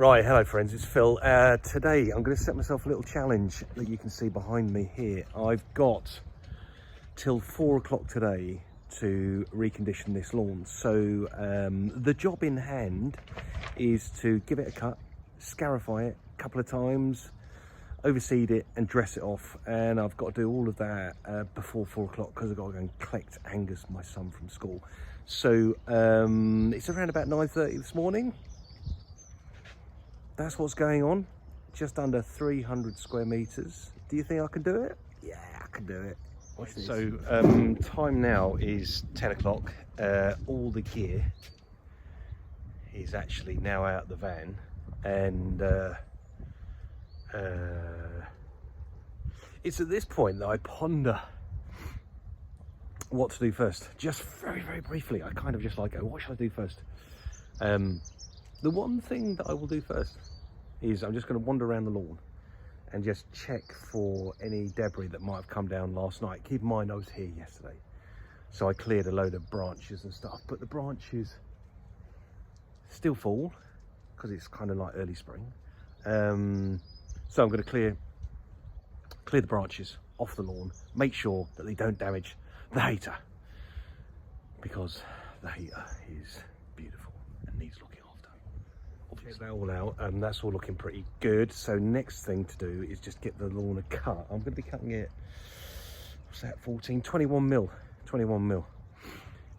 Right, hello friends, it's Phil. Today I'm going to set myself a little challenge that you can see behind me here. I've got till 4 o'clock today to recondition this lawn. So the job in hand is to give it a cut, scarify it a couple of times, overseed it and dress it off. And I've got to do all of that before 4 o'clock because I've got to go and collect Angus, my son, from school. So it's around about 9:30 this morning. That's what's going on. Just under 300 square meters. Do you think I can do it? Yeah, I can do it. Watch this. So time now is 10 o'clock. All the gear is actually now out of the van, and it's at this point that I ponder what to do first. Just very, very briefly, I kind of just like go, what should I do first? The one thing that I will do first is I'm just going to wander around the lawn and just check for any debris that might have come down last night. Keep in mind I was here yesterday, so I cleared a load of branches and stuff, but the branches still fall because it's kind of like early spring. So I'm going to clear the branches off the lawn, make sure that they don't damage the hater, because the hater is beautiful and needs looking after. Check that all out, and that's all looking pretty good. So next thing to do is just get the lawn a cut. I'm going to be cutting it, what's that, 21 mil,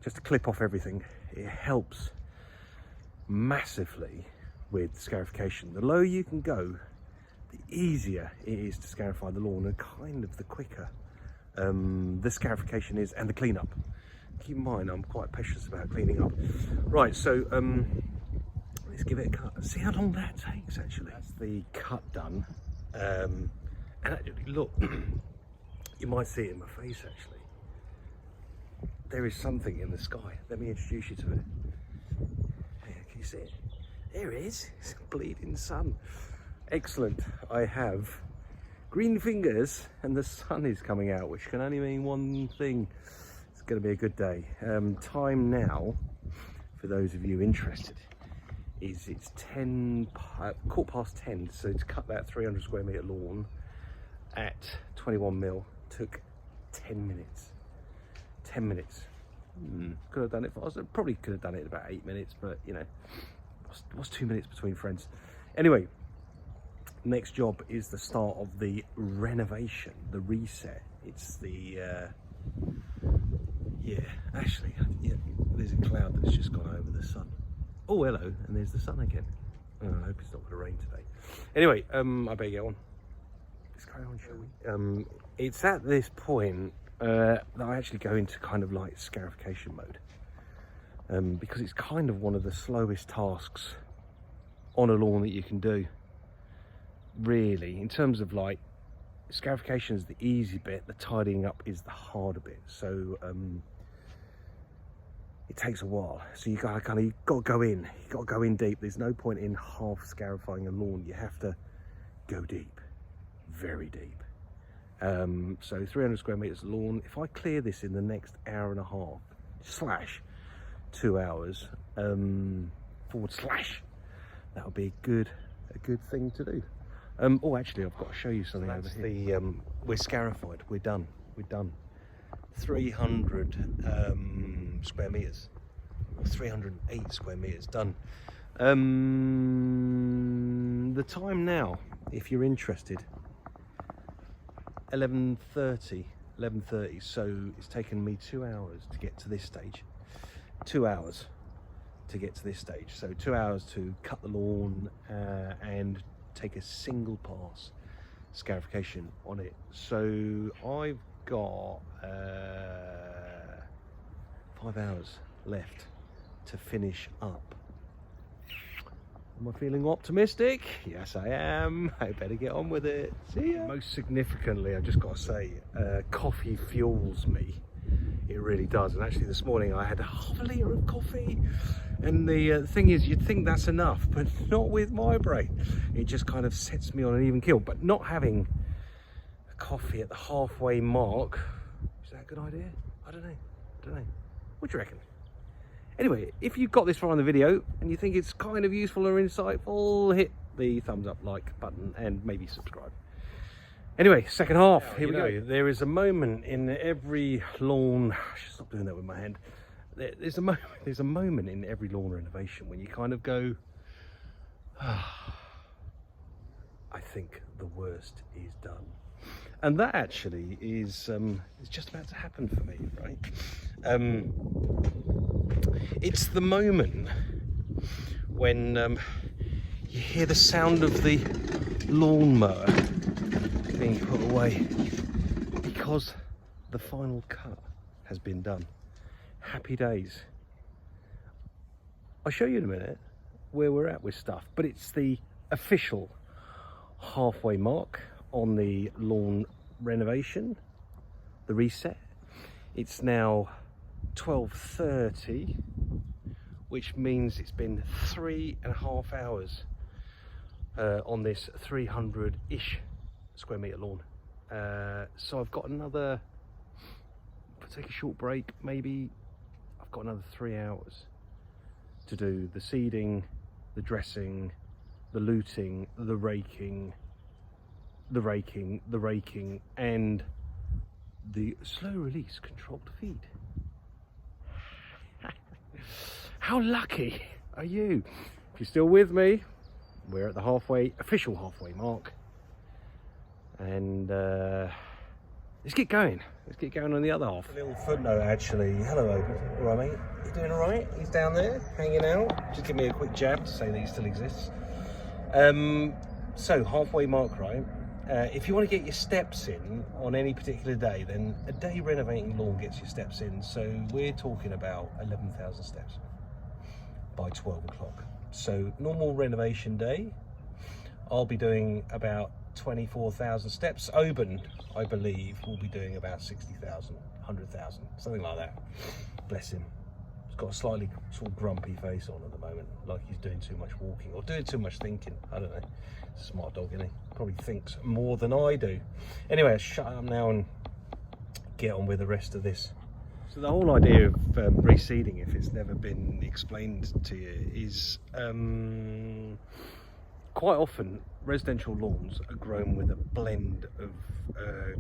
just to clip off everything. It helps massively with scarification. The lower you can go, the easier it is to scarify the lawn, and kind of the quicker the scarification is, and the cleanup. Keep in mind I'm quite precious about cleaning up. Right, so let's give it a cut. See how long that takes. Actually, that's the cut done. And actually, look, you might see it in my face. Actually, there is something in the sky. Let me introduce you to it. Here, can you see it? There it is. It's a bleeding sun. Excellent. I have green fingers and the sun is coming out, which can only mean one thing. It's going to be a good day. Time now, for those of you interested, is it's 10:15, so to cut that 300 square meter lawn at 21 mil took 10 minutes. 10 minutes. Could have done it faster. Probably could have done it in about 8 minutes, but you know, what's 2 minutes between friends? Anyway, next job is the start of the renovation, the reset. It's the actually, there's a cloud that's just gone over the sun. Oh, hello, and there's the sun again. Oh, I hope it's not going to rain today. Anyway, I better get on. Let's carry on, shall we? It's at this point that I actually go into kind of like scarification mode, because it's kind of one of the slowest tasks on a lawn that you can do. Really, in terms of like, scarification is the easy bit, the tidying up is the harder bit. So it takes a while, so you got to go in. You got to go in deep. There's no point in half scarifying a lawn. You have to go deep, very deep. So 300 square meters of lawn. If I clear this in the next hour and a half / 2 hours / that would be a good thing to do. Oh, actually, I've got to show you something over here. We're scarified. We're done. 300 square meters, or 308 square meters done. The time now, if you're interested, 11:30. So it's taken me 2 hours to get to this stage. 2 hours to get to this stage. So 2 hours to cut the lawn and take a single pass scarification on it. So I've got 5 hours left to finish up. Am I feeling optimistic? Yes, I am. I better get on with it. See ya. Most significantly, I've just got to say, coffee fuels me. It really does. And actually this morning I had half a litre of coffee, and the thing is, you'd think that's enough, but not with my brain. It just kind of sets me on an even keel. But not having a coffee at the halfway mark, is that a good idea? I don't know. What do you reckon? Anyway, if you've got this far in the video and you think it's kind of useful or insightful, hit the thumbs up, like button, and maybe subscribe. Anyway, second half, here we go. There is a moment in every lawn, I should stop doing that with my hand. There's a moment in every lawn renovation when you kind of go, I think the worst is done. And that actually is just about to happen for me, right? It's the moment when you hear the sound of the lawnmower being put away because the final cut has been done. Happy days. I'll show you in a minute where we're at with stuff, but it's the official halfway mark on the lawn renovation, the reset. It's now 12:30, which means it's been 3.5 hours on this 300-ish square metre lawn. So I've got another, if I take a short break, maybe I've got another 3 hours to do the seeding, the dressing, the looting, the raking, and the slow release controlled feed. How lucky are you? If you're still with me, we're at the official halfway mark, and let's get going. Let's get going on the other half. A little footnote, actually. Hello, Opus. All right, mate. You doing all right? He's down there, hanging out. Just give me a quick jab to say that he still exists. So halfway mark, right? If you want to get your steps in on any particular day, then a day renovating lawn gets your steps in. So we're talking about 11,000 steps by 12 o'clock. So normal renovation day, I'll be doing about 24,000 steps. Oban, I believe, will be doing about 60,000, 100,000, something like that. Bless him. He's got a slightly sort of grumpy face on at the moment, like he's doing too much walking or doing too much thinking. I don't know. He's a smart dog, isn't he? Probably thinks more than I do. Anyway, I'll shut up now and get on with the rest of this. So the whole idea of reseeding, if it's never been explained to you, is quite often residential lawns are grown with a blend of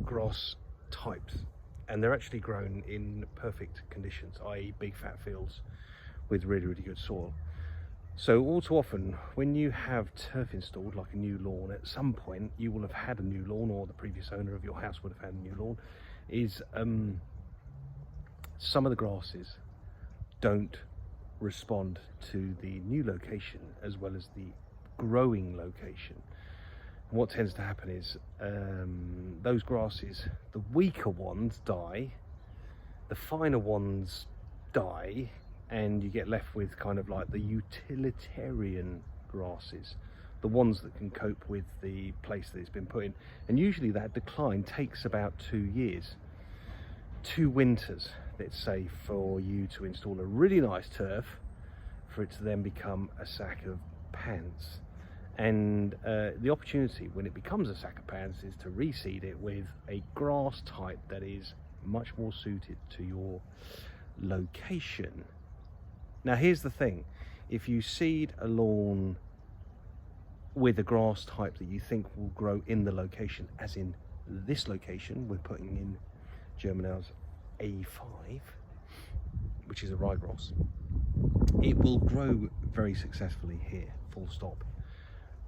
grass types, and they're actually grown in perfect conditions, i.e. big fat fields with really, really good soil. So all too often when you have turf installed, like a new lawn, at some point you will have had a new lawn, or the previous owner of your house would have had a new lawn, is some of the grasses don't respond to the new location as well as the growing location. And what tends to happen is those grasses, the weaker ones die, the finer ones die, and you get left with kind of like the utilitarian grasses, the ones that can cope with the place that it's been put in. And usually that decline takes about 2 years, 2 winters, let's say, for you to install a really nice turf, for it to then become a sack of pants. And the opportunity when it becomes a sack of pants is to reseed it with a grass type that is much more suited to your location. Now here's the thing, if you seed a lawn with a grass type that you think will grow in the location, as in this location, we're putting in Germinal's A5, which is a ryegrass, it will grow very successfully here, full stop.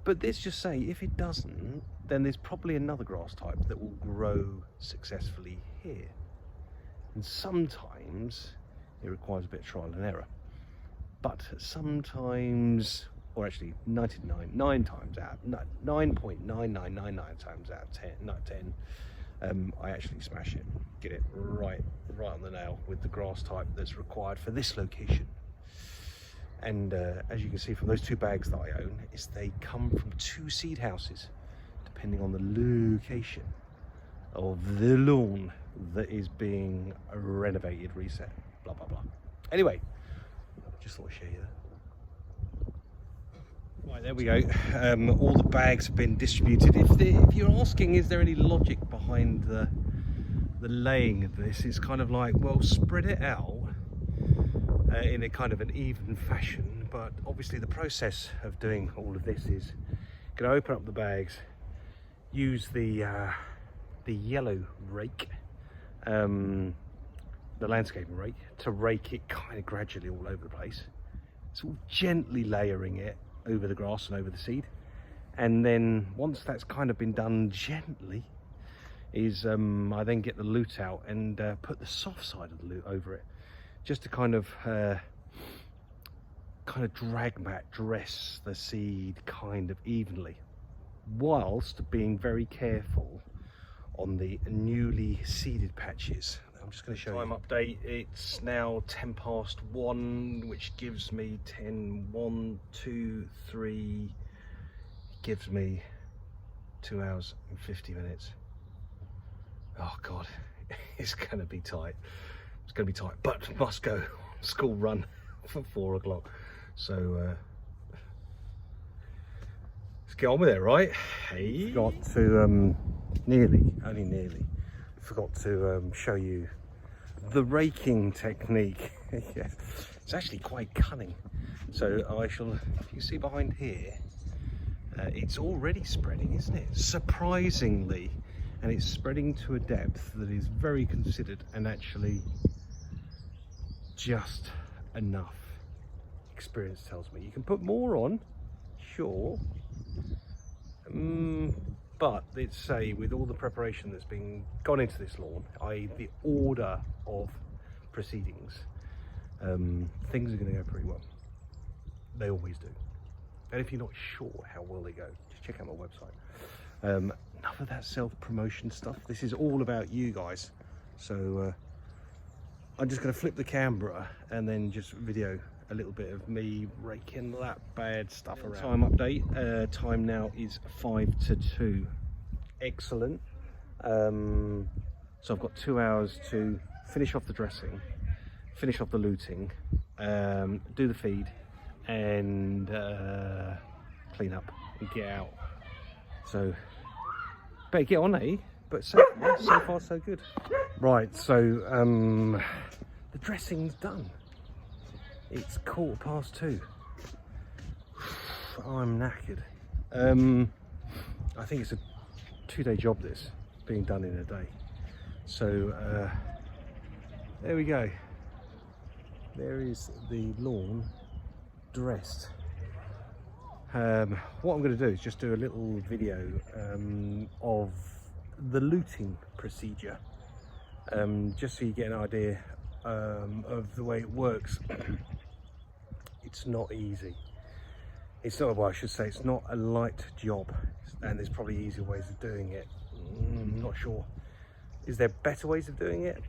But let's just say if it doesn't, then there's probably another grass type that will grow successfully here. And sometimes it requires a bit of trial and error. But sometimes, or actually 9.999 times out of 10, I actually smash it, get it right on the nail with the grass type that's required for this location. And as you can see from those 2 bags that I own, is they come from 2 seed houses, depending on the location of the lawn that is being renovated, reset, blah blah blah. Anyway, just thought I'd show you that. Right, there we go. All the bags have been distributed. If you're asking, is there any logic behind the laying of this? It's kind of like, well, spread it out in a kind of an even fashion. But obviously the process of doing all of this is going to open up the bags, use the yellow rake, the landscaping rake, to rake it kind of gradually all over the place, sort of gently layering it over the grass and over the seed. And then once that's kind of been done gently, is I then get the loot out and put the soft side of the loot over it, just to kind of drag mat dress the seed kind of evenly, whilst being very careful on the newly seeded patches. I'm just going to show you. Time update, it's now 1:10, which gives me 1, 2, 3, gives me 2 hours and 50 minutes. Oh God, it's going to be tight. It's going to be tight, but must go. School run for 4 o'clock. So let's get on with it, right? Hey. Forgot to only nearly forgot to show you the raking technique. Yes, it's actually quite cunning. So I shall, you see behind here, it's already spreading, isn't it? Surprisingly, and it's spreading to a depth that is very considered, and actually just enough. Experience tells me you can put more on, sure, but let's say with all the preparation that's been gone into this lawn, i.e. the order of proceedings, things are going to go pretty well. They always do. And if you're not sure how well they go, just check out my website. Enough of that self-promotion stuff. This is all about you guys. So I'm just going to flip the camera and then just video a little bit of me raking that bad stuff around. Time update, time now is 5 to 2. Excellent. So I've got 2 hours to finish off the dressing, finish off the looting, do the feed, and clean up and get out. So better get on, eh? But so far so good. Right, so the dressing's done. It's 2:15. I'm knackered. I think it's a 2-day job, this being done in a day. So there we go. There is the lawn dressed. What I'm going to do is just do a little video of the looting procedure, just so you get an idea of the way it works. It's not easy. It's not, well, I should say, it's not a light job, and there's probably easier ways of doing it. I'm not sure. Is there better ways of doing it?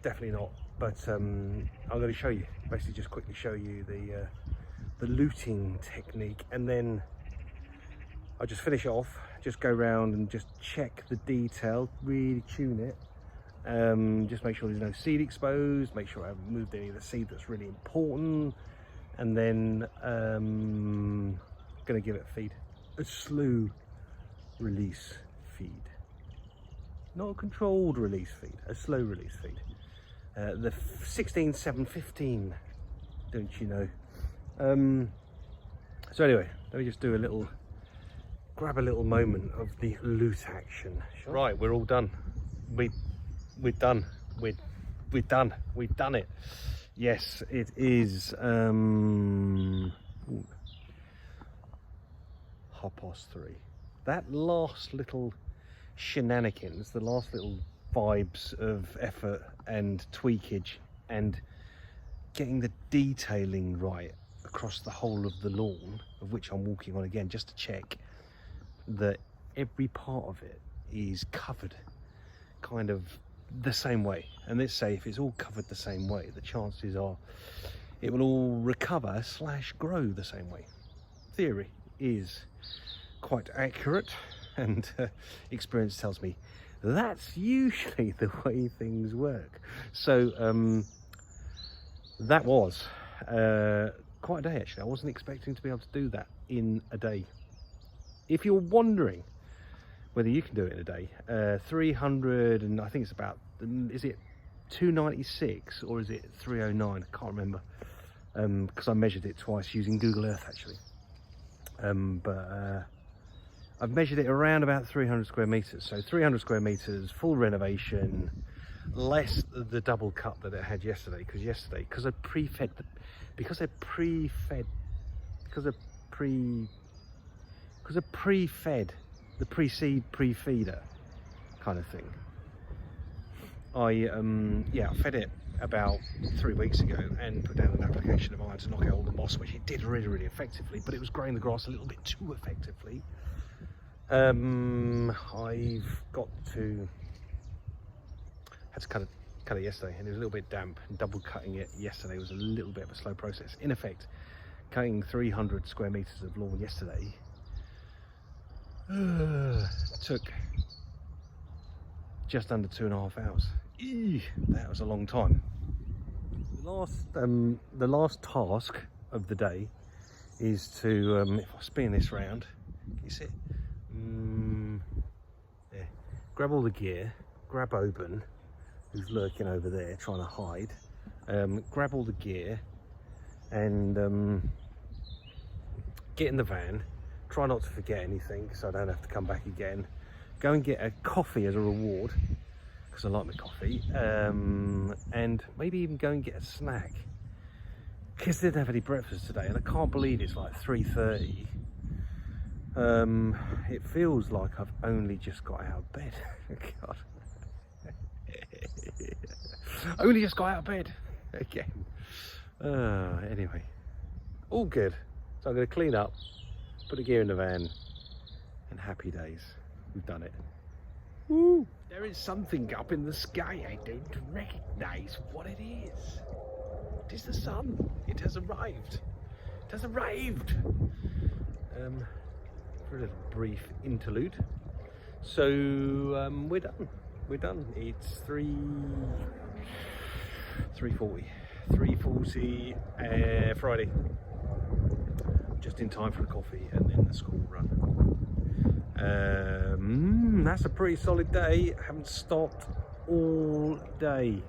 Definitely not. But I'm going to show you, basically just quickly show you the looting technique, and then I'll just finish it off, just go around and just check the detail, really tune it, just make sure there's no seed exposed, make sure I haven't moved any of the seed that's really important, and then gonna give it a feed, a slow release feed, not a controlled release feed, a slow release feed, the 16-7-15, don't you know. So anyway, let me just do grab a little moment of the loot action. Right, we're all done. We're done. We've done it. Yes, it is 3:30. That last little shenanigans, the last little vibes of effort and tweakage and getting the detailing right across the whole of the lawn, of which I'm walking on again just to check that every part of it is covered kind of the same way. And let's say if it's all covered the same way, the chances are it will all recover / grow the same way. Theory is quite accurate, and experience tells me that's usually the way things work. So that was quite a day actually. I wasn't expecting to be able to do that in a day. If you're wondering whether you can do it in a day, 300, and I think it's about, is it 296 or is it 309? I can't remember. because I measured it twice using Google Earth actually. I've measured it around about 300 square meters. So 300 square meters, full renovation, less the double cut that it had yesterday. Because I pre-fed the pre-seed pre-feeder kind of thing. I fed it about 3 weeks ago and put down an application of iron to knock out all the moss, which it did really effectively, but it was growing the grass a little bit too effectively. I've got to had to cut it yesterday, and it was a little bit damp, and double cutting it yesterday was a little bit of a slow process. In effect, cutting 300 square meters of lawn yesterday took just under 2.5 hours. That was a long time. The last task of the day is to, if I spin this round, can you see it? Yeah. Grab all the gear, grab Oban, who's lurking over there trying to hide, grab all the gear and get in the van, try not to forget anything so I don't have to come back again, go and get a coffee as a reward because I like my coffee, and maybe even go and get a snack because I didn't have any breakfast today, and I can't believe it's like 3:30. It feels like I've only just got out of bed. God. Only just got out of bed again. Anyway, all good. So I'm going to clean up, put the gear in the van, and happy days. We've done it. Woo! There is something up in the sky. I don't recognize what it is. It is the sun. It has arrived. It has arrived. For a little brief interlude. So we're done. We're done. It's 3:40 Friday. Just in time for the coffee and then the school run. That's a pretty solid day. I haven't stopped all day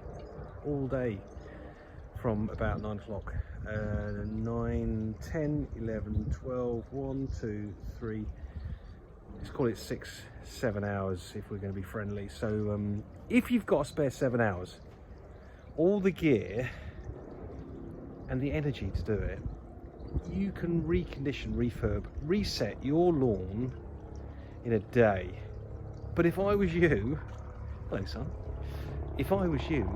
from about 9 o'clock. 9, 10, 11, 12, 1, 2, 3, let's call it 6, 7 hours if we're going to be friendly. So if you've got a spare 7 hours, all the gear and the energy to do it, you can recondition, refurb, reset your lawn in a day. But if I was you, hello son, if I was you,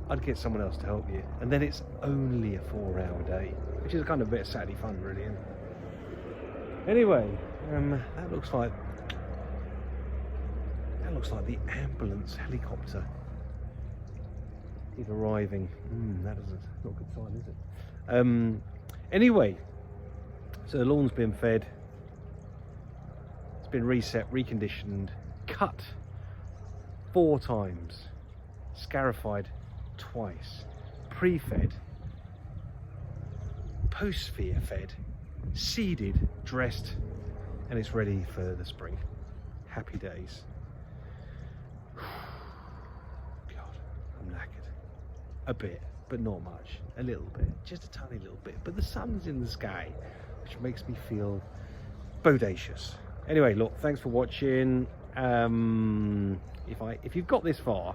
I'd get someone else to help you, and then it's only a 4-hour day, which is kind of a bit of Saturday fun, really, isn't it? Anyway, that looks like the ambulance helicopter is arriving. That is not a good sign, is it? Anyway, so the lawn's been fed, it's been reset, reconditioned, cut 4 times, scarified twice, pre-fed, post-fear fed, seeded, dressed, and it's ready for the spring. Happy days. God, I'm knackered. A bit, but not much. A little bit, just a tiny little bit. But the sun's in the sky, which makes me feel bodacious. Anyway, look, thanks for watching. If you've got this far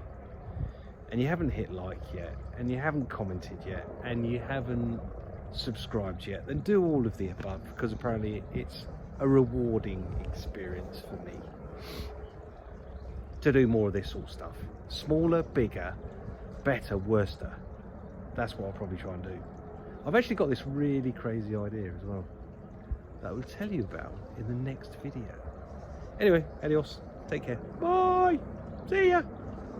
and you haven't hit like yet, and you haven't commented yet, and you haven't subscribed yet, then do all of the above, because apparently it's a rewarding experience for me to do more of this sort of stuff. Smaller, bigger, better, worster. That's what I'll probably try and do. I've actually got this really crazy idea as well that I will tell you about in the next video. Anyway, adios, take care, bye, see ya.